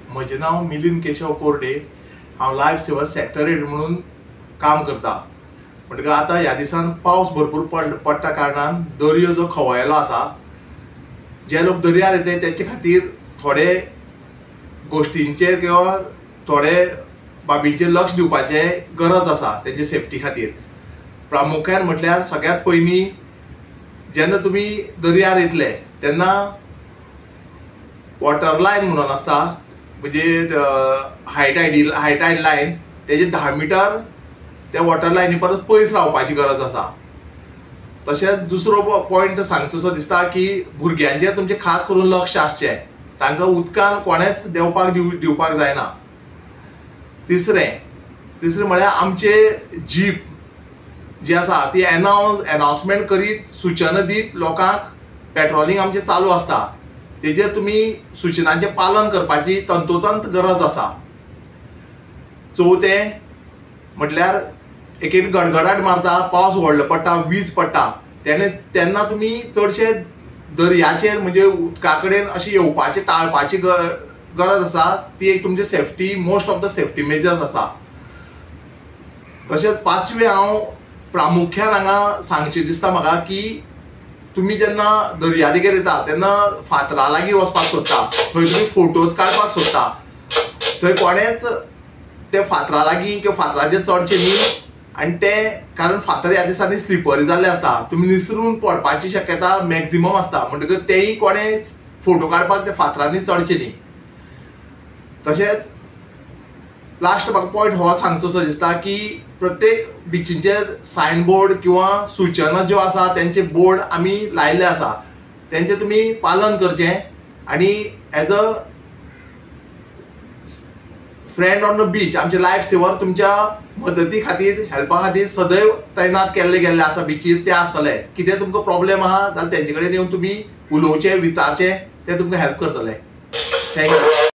म्हजें नांव मिलिंद केशव कोरडे। हांव लायफ सेवर सेक्टर हेड म्हणून काम करता। म्हणटकीर आतां ह्या दिसान पावस भरपूर पडटा कारणान दर्यो जो खवळ्ळेलो आसा, जे लोक दर्यार येतले तेंचे खातीर थोडे गोश्टींचेर किंवा थोडे बाबींचेर लक्ष दिवपाचें गरज आसा तेंचे सेफ्टी खातीर। प्रामुख्यान म्हटल्यार सगळ्यांत पयलीं जेन्ना तुमी दर्यार येतले तेन्ना वॉटर लायन म्हणून आसता, म्हणजे हाय टायड लायन, तेजे 10 मिटर त्या वॉटर लायनी परस पयस रावपाची गरज आसा। तशेंच दुसरो पॉयंट सांगचोसो दिसता की भुरग्यांचेर तुमचें खास करून लक्ष आसचें, तांकां उदकान कोणेच देंवपाक दिवपाक जायना। तिसरें म्हळ्यार आमचे जीप जी आसा ती अनाउन्समेंट करीत सूचना दीत लोकांक पेट्रोलिंग आमचें चालू आसता, तेजेर तुमी सूचनांचें पालन करपाची तंतोतंत गरज आसा। चवथें म्हटल्यार एक गडगडाट मारता, पावस व्हडलो पडटा, वीज पडटा, तेन्ना तुमी चडशे दर्याचेर म्हणजे उदका कडेन अशें येवपाचें टाळपाची गरज आसा। ती एक तुमची safety, most of the safety measures आसा। तशेंच पांचवें हांव प्रामुख्यान हांगा सांगचें दिसता म्हाका की तुमी जेन्ना दर्या देगेर येता तेन्ना फातरा लागीं वचपाक सोदता, थंय तुमी फोटोज काडपाक सोदता, थंय कोणेच ते फातरा लागीं किंवा फातराचेर चडचें न्ही। आनी ते कारण फातर ह्या दिसांनी स्लिपरी जाल्ले आसता, तुमी निसरून पडपाची शक्यता मॅक्झिमम आसता, म्हणटकीर तेय कोणें फोटो काडपाक ते फातरांनी चडचे न्ही। तशेंच लास्ट म्हाका पॉयंट हो सांगचोसो दिसता की प्रत्येक बिचींचेर सायनबोर्ड किंवा सूचना ज्यो आसा तेंचे बोर्ड आमी लायल्ले आसा, तेंचें तुमी पालन करचें आनी as a friend on the beach आमचे लायफ सेवर तुमच्या मदती खातीर, हेल्पा खातीर सदैव तैनात केल्ले गेल्ले आसा बिचीर, ते आसतले। कितें तुमकां प्रॉब्लेम आहा जाल्यार तेंचे कडेन येवन तुमी उलोवचें, विचारचें, ते तुमकां हेल्प करतले। थँक्यू।